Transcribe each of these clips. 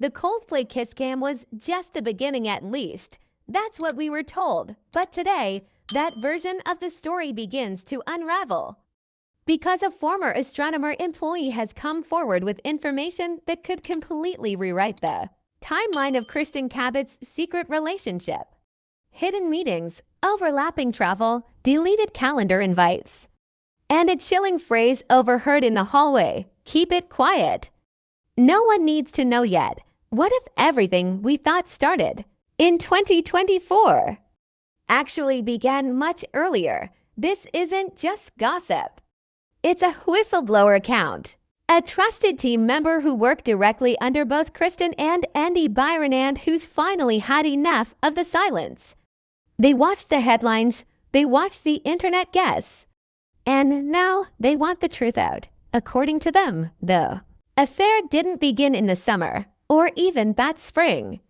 The Coldplay kiss cam was just the beginning at least. That's what we were told. But today, that version of the story begins to unravel. Because a former astronomer employee has come forward with information that could completely rewrite the timeline of Kristen Cabot's secret relationship. Hidden meetings, overlapping travel, deleted calendar invites, and a chilling phrase overheard in the hallway, "Keep it quiet." No one needs to know yet. What if everything we thought started in 2024 actually began much earlier? This isn't just gossip. It's a whistleblower account. A trusted team member who worked directly under both Kristen and Andy Byron and who's finally had enough of the silence. They watched the headlines, they watched the internet guess, and now they want the truth out. According to them, the affair didn't begin in the summer, or even that spring.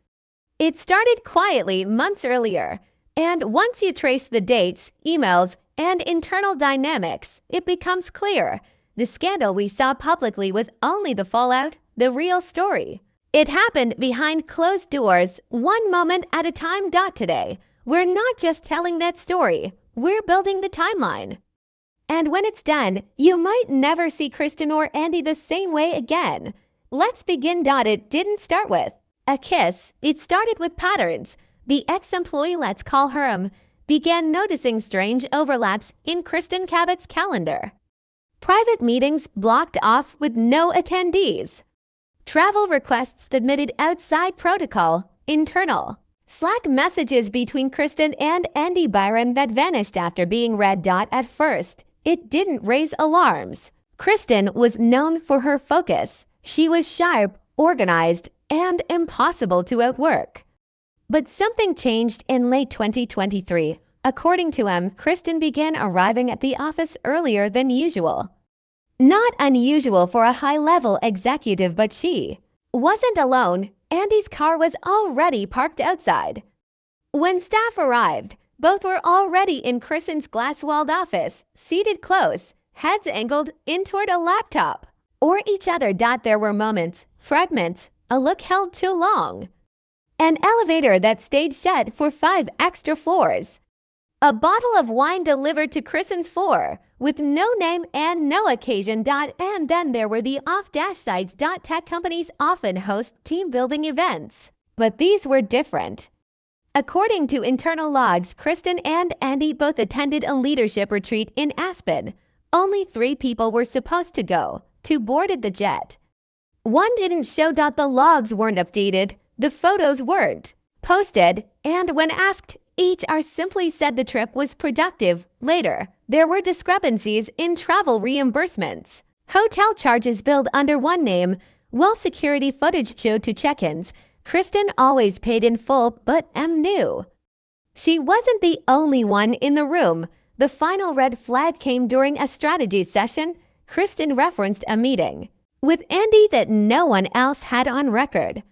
It started quietly months earlier, and once you trace the dates, emails, and internal dynamics, it becomes clear. The scandal we saw publicly was only the fallout, the real story. It happened behind closed doors, one moment at a time. Today, we're not just telling that story, we're building the timeline. And when it's done, you might never see Kristen or Andy the same way again. Let's begin. It didn't start with a kiss, it started with patterns. The ex-employee, let's call her began noticing strange overlaps in Kristen Cabot's calendar. Private meetings blocked off with no attendees. Travel requests submitted outside protocol, internal. Slack messages between Kristen and Andy Byron that vanished after being read. At first, it didn't raise alarms. Kristen was known for her focus. She was sharp, organized, and impossible to outwork. But something changed in late 2023. According to Kristen began arriving at the office earlier than usual. Not unusual for a high-level executive, but she wasn't alone. Andy's car was already parked outside. When staff arrived, both were already in Kristen's glass-walled office, seated close, heads angled in toward a laptop or each other. There were moments, fragments, a look held too long. An elevator that stayed shut for 5 extra floors. A bottle of wine delivered to Kristen's floor with no name and no occasion. And then there were the off-dash sites. Tech companies often host team-building events, but these were different. According to internal logs, Kristen and Andy both attended a leadership retreat in Aspen. Only 3 people were supposed to go. 2 boarded the jet. 1 didn't show. The logs weren't updated. The photos weren't posted, and when asked, each simply said the trip was productive. Later, there were discrepancies in travel reimbursements. Hotel charges billed under one name, while security footage showed 2 check-ins. Kristen always paid in full, but knew she wasn't the only one in the room. The final red flag came during a strategy session. Kristen referenced a meeting with Andy that no one else had on record.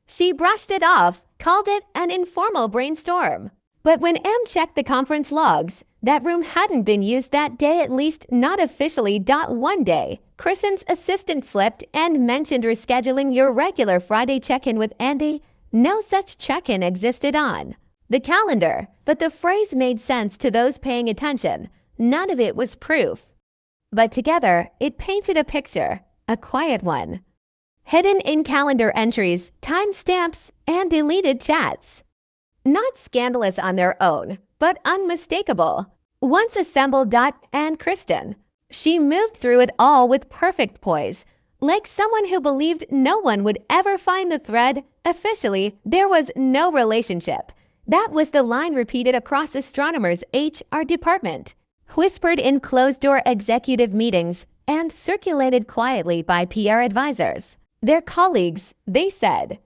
She brushed it off, called it an informal brainstorm. But when checked the conference logs, that room hadn't been used that day, at least not officially. One day, Kristen's assistant slipped and mentioned rescheduling your regular Friday check-in with Andy. No such check-in existed on the calendar, but the phrase made sense to those paying attention. None of it was proof. But together, it painted a picture, a quiet one. Hidden in calendar entries, timestamps, and deleted chats. Not scandalous on their own, but unmistakable. Once assembled. And Kristen, she moved through it all with perfect poise, like someone who believed no one would ever find the thread. Officially, there was no relationship. That was the line repeated across astronomers' HR department, whispered in closed-door executive meetings, and circulated quietly by PR advisors. Their colleagues, they said,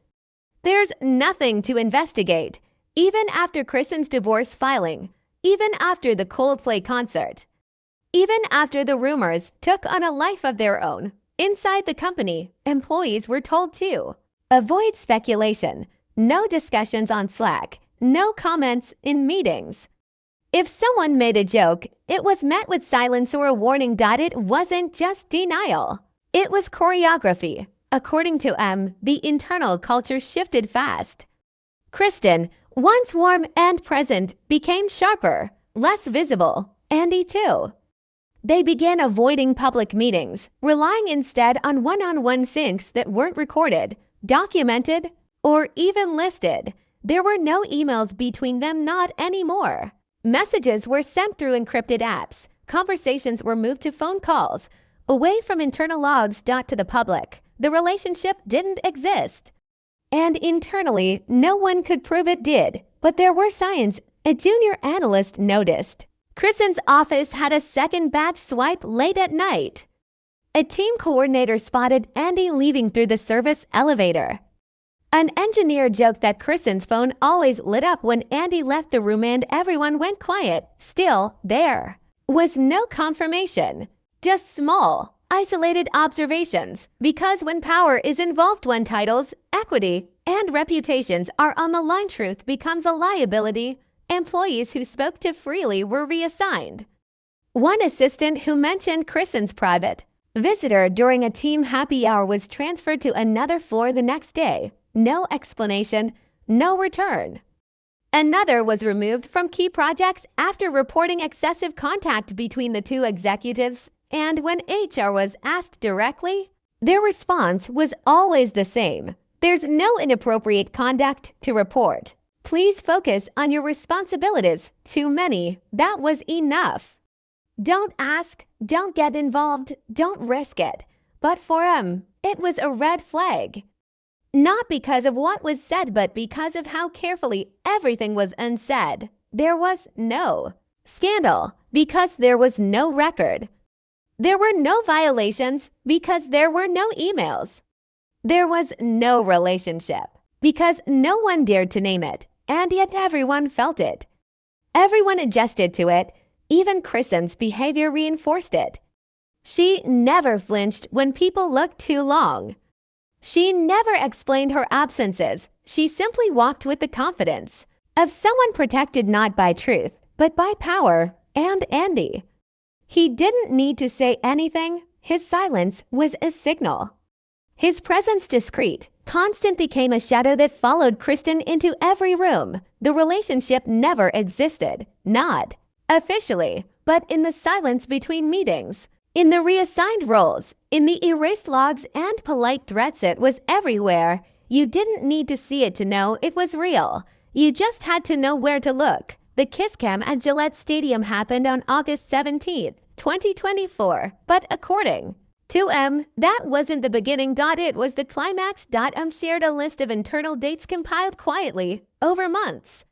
"There's nothing to investigate." Even after Kristen's divorce filing, even after the Coldplay concert, even after the rumors took on a life of their own, inside the company, employees were told to avoid speculation, no discussions on Slack, no comments in meetings. If someone made a joke, it was met with silence or a warning. It wasn't just denial. It was choreography, According to M, the internal culture shifted fast. Kristen, once warm and present, became sharper, less visible. Andy too. They began avoiding public meetings, relying instead on one-on-one syncs that weren't recorded, documented, or even listed. There were no emails between them, not anymore. Messages were sent through encrypted apps. Conversations were moved to phone calls, away from internal logs. To the public, the relationship didn't exist. And internally, no one could prove it did. But there were signs, a junior analyst noticed. Kristen's office had a second batch swipe late at night. A team coordinator spotted Andy leaving through the service elevator. An engineer joked that Kristen's phone always lit up when Andy left the room and everyone went quiet. Still, there was no confirmation, just small, isolated observations. Because when power is involved, when titles, equity, and reputations are on the line, truth becomes a liability. Employees who spoke too freely were reassigned. One assistant who mentioned Kristen's private visitor during a team happy hour was transferred to another floor the next day. No explanation, no return. Another was removed from key projects after reporting excessive contact between the two executives, and when HR was asked directly, their response was always the same. There's no inappropriate conduct to report. Please focus on your responsibilities. Too many. That was enough. Don't ask, don't get involved, don't risk it. But for him, it was a red flag. Not because of what was said, but because of how carefully everything was unsaid. There was no scandal because there was no record. There were no violations because there were no emails. There was no relationship because no one dared to name it, and yet everyone felt it. Everyone adjusted to it. Even Kristen's behavior reinforced it. She never flinched when people looked too long. She never explained her absences. She simply walked with the confidence of someone protected not by truth, but by power. And Andy, he didn't need to say anything. His silence was a signal. His presence, discreet, constant, became a shadow that followed Kristen into every room. The relationship never existed, not officially, but in the silence between meetings, in the reassigned roles, in the erased logs and polite threats. It was everywhere. You didn't need to see it to know it was real. You just had to know where to look. The kiss cam at Gillette Stadium happened on August 17th, 2024, but according to M, that wasn't the beginning. It was the climax. Shared a list of internal dates compiled quietly over months.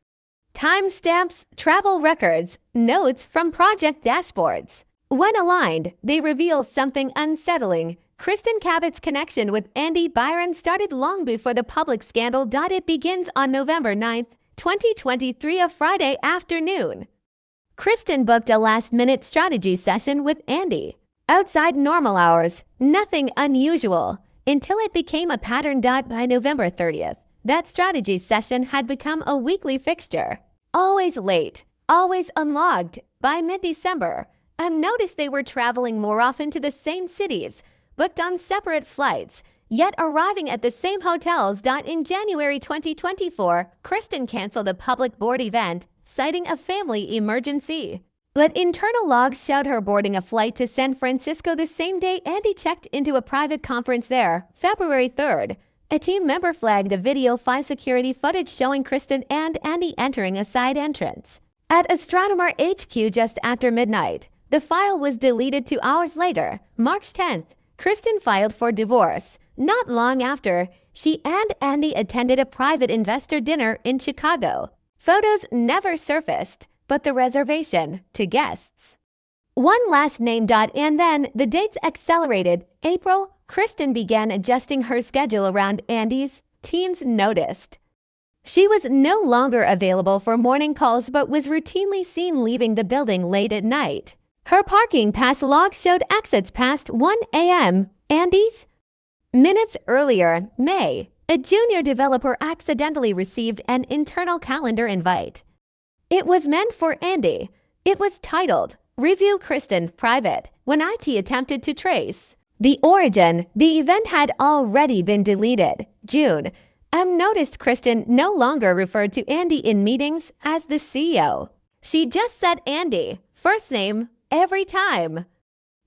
Timestamps, travel records, notes from project dashboards. When aligned, they reveal something unsettling. Kristen Cabot's connection with Andy Byron started long before the public scandal. It begins on November 9th, 2023, a Friday afternoon. Kristen booked a last-minute strategy session with Andy. Outside normal hours, nothing unusual, until it became a pattern. By November 30th, that strategy session had become a weekly fixture. Always late, always unlogged. By mid-December, I noticed they were traveling more often to the same cities, booked on separate flights, yet arriving at the same hotels. In January 2024, Kristen canceled a public board event, citing a family emergency. But internal logs showed her boarding a flight to San Francisco the same day Andy checked into a private conference there, February 3rd. A team member flagged a video file security footage showing Kristen and Andy entering a side entrance at Astronomer HQ just after midnight. The file was deleted 2 hours later, March 10th. Kristen filed for divorce. Not long after, she and Andy attended a private investor dinner in Chicago. Photos never surfaced, but the reservation to guests. One last name. And then the dates accelerated. April, Kristen began adjusting her schedule around Andy's. Teams noticed she was no longer available for morning calls, but was routinely seen leaving the building late at night. Her parking pass logs showed exits past 1 a.m. Andy's? Minutes earlier, May, a junior developer accidentally received an internal calendar invite. It was meant for Andy. It was titled, Review Kristen Private. When IT attempted to trace The origin, the event had already been deleted. June. Noticed Kristen no longer referred to Andy in meetings as the CEO. She just said Andy, first name, every time.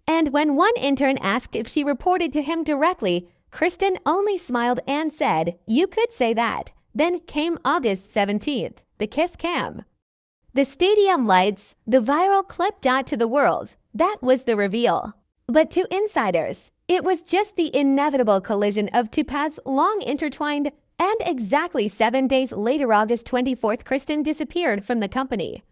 And when one intern asked if she reported to him directly, Kristen only smiled and said, "You could say that." Then came August 17th, the kiss cam. The stadium lights, the viral clip to the world. That was the reveal. But to insiders, it was just the inevitable collision of two paths long intertwined, and exactly 7 days later, August 24th, Kristen disappeared from the company.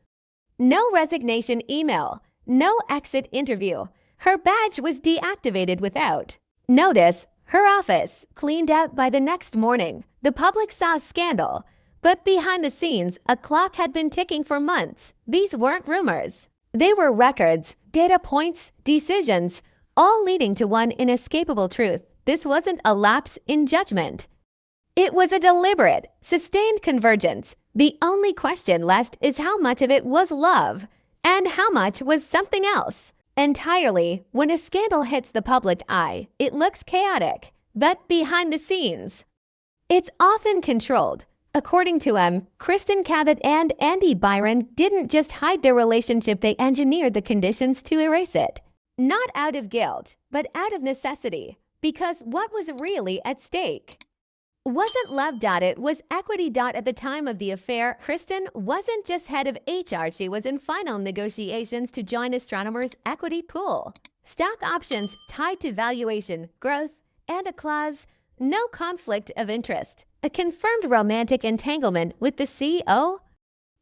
No resignation email, no exit interview. Her badge was deactivated without notice. Her office cleaned out by the next morning. The public saw a scandal. But behind the scenes, a clock had been ticking for months. These weren't rumors. They were records, data points, decisions, all leading to one inescapable truth. This wasn't a lapse in judgment. It was a deliberate, sustained convergence. The only question left is how much of it was love and how much was something else. Entirely, when a scandal hits the public eye, it looks chaotic, but behind the scenes, it's often controlled. According to Kristen Cabot and Andy Byron didn't just hide their relationship, they engineered the conditions to erase it. Not out of guilt, but out of necessity. Because what was really at stake wasn't love. It was equity. At the time of the affair, Kristen wasn't just head of HR, she was in final negotiations to join Astronomer's equity pool. Stock options tied to valuation, growth, and a clause, no conflict of interest. A confirmed romantic entanglement with the CEO?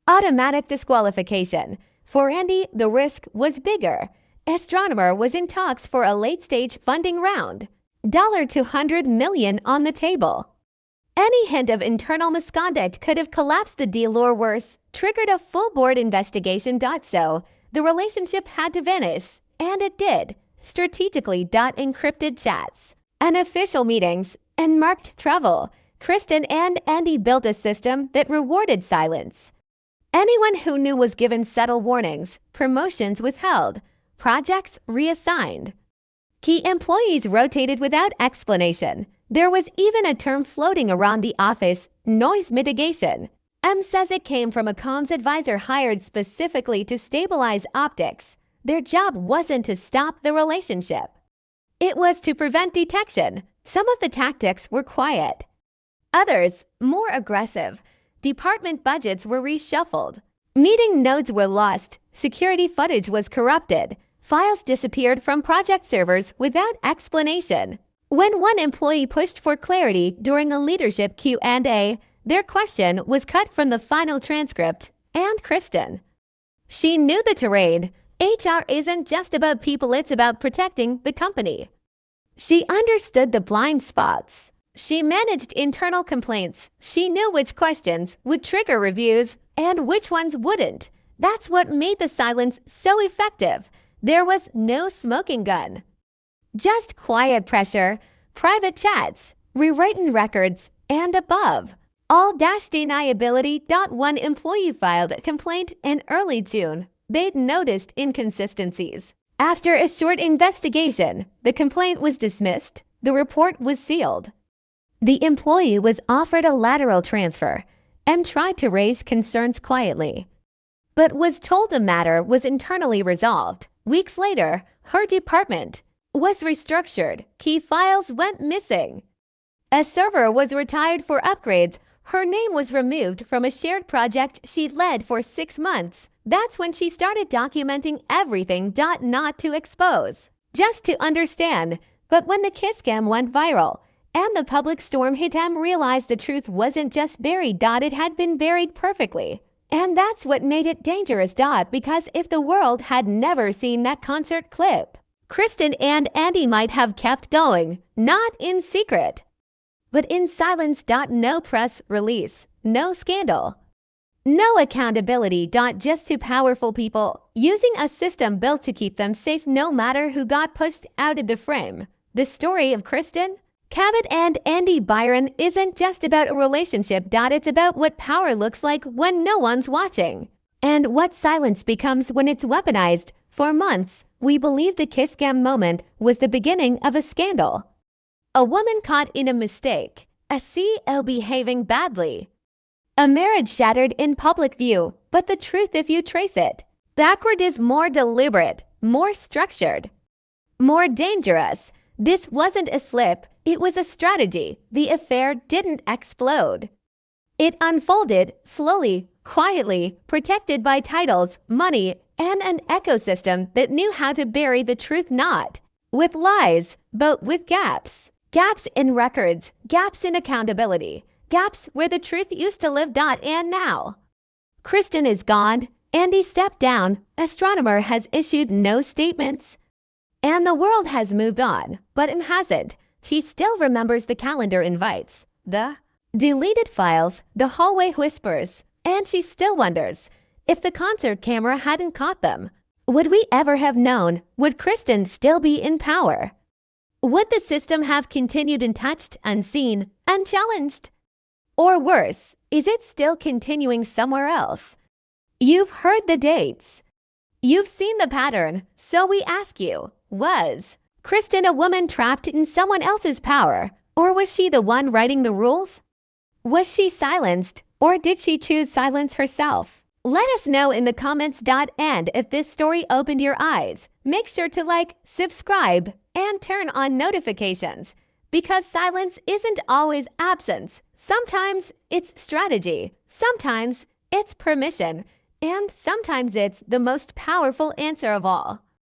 Automatic disqualification. For Andy, the risk was bigger. Astronomer was in talks for a late-stage funding round. $200 million on the table. Any hint of internal misconduct could have collapsed the deal or worse, triggered a full board investigation. So, the relationship had to vanish. And it did. Strategically. Encrypted chats, unofficial meetings, and marked travel. Kristen and Andy built a system that rewarded silence. Anyone who knew was given subtle warnings, promotions withheld, projects reassigned. Key employees rotated without explanation. There was even a term floating around the office, noise mitigation. Says it came from a comms advisor hired specifically to stabilize optics. Their job wasn't to stop the relationship. It was to prevent detection. Some of the tactics were quiet. Others, more aggressive. Department budgets were reshuffled. Meeting notes were lost. Security footage was corrupted. Files disappeared from project servers without explanation. When one employee pushed for clarity during a leadership Q&A, their question was cut from the final transcript, and Kristen. She knew the terrain. HR isn't just about people, it's about protecting the company. She understood the blind spots. She managed internal complaints. She knew which questions would trigger reviews and which ones wouldn't. That's what made the silence so effective. There was no smoking gun. Just quiet pressure, private chats, rewritten records, and above all deniability. One employee filed a complaint in early June. They'd noticed inconsistencies. After a short investigation, the complaint was dismissed. The report was sealed. The employee was offered a lateral transfer and tried to raise concerns quietly, but was told the matter was internally resolved. Weeks later, her department was restructured. Key files went missing. A server was retired for upgrades. Her name was removed from a shared project she'd led for 6 months. That's when she started documenting everything. Not to expose, just to understand. But when the kiss scam went viral and the public storm hit, realized the truth wasn't just buried. It had been buried perfectly. And that's what made it dangerous. Because if the world had never seen that concert clip, Kristen and Andy might have kept going, not in secret, but in silence. No press release, no scandal, no accountability. Just two powerful people using a system built to keep them safe no matter who got pushed out of the frame. The story of Kristen Cabot and Andy Byron isn't just about a relationship. It's about what power looks like when no one's watching, and what silence becomes when it's weaponized. For months, we believe the kiss scam moment was the beginning of a scandal. A woman caught in a mistake, a CEO behaving badly, a marriage shattered in public view, but the truth, if you trace it backward, is more deliberate, more structured, more dangerous. This wasn't a slip, it was a strategy. The affair didn't explode. It unfolded slowly, quietly, protected by titles, money, and an ecosystem that knew how to bury the truth, not with lies, but with gaps. Gaps in records, gaps in accountability, gaps where the truth used to live. And now, Kristen is gone, Andy stepped down, astronomer has issued no statements, and the world has moved on, but it hasn't. She still remembers the calendar invites, the deleted files, the hallway whispers, and she still wonders if the concert camera hadn't caught them. Would we ever have known? Would Kristen still be in power? Would the system have continued untouched, unseen, unchallenged? Or worse, is it still continuing somewhere else? You've heard the dates. You've seen the pattern, so we ask you, was Kristen a woman trapped in someone else's power, or was she the one writing the rules? Was she silenced, or did she choose silence herself? Let us know in the comments. And if this story opened your eyes, make sure to like, subscribe, and turn on notifications, because silence isn't always absence. Sometimes it's strategy, sometimes it's permission, and sometimes it's the most powerful answer of all.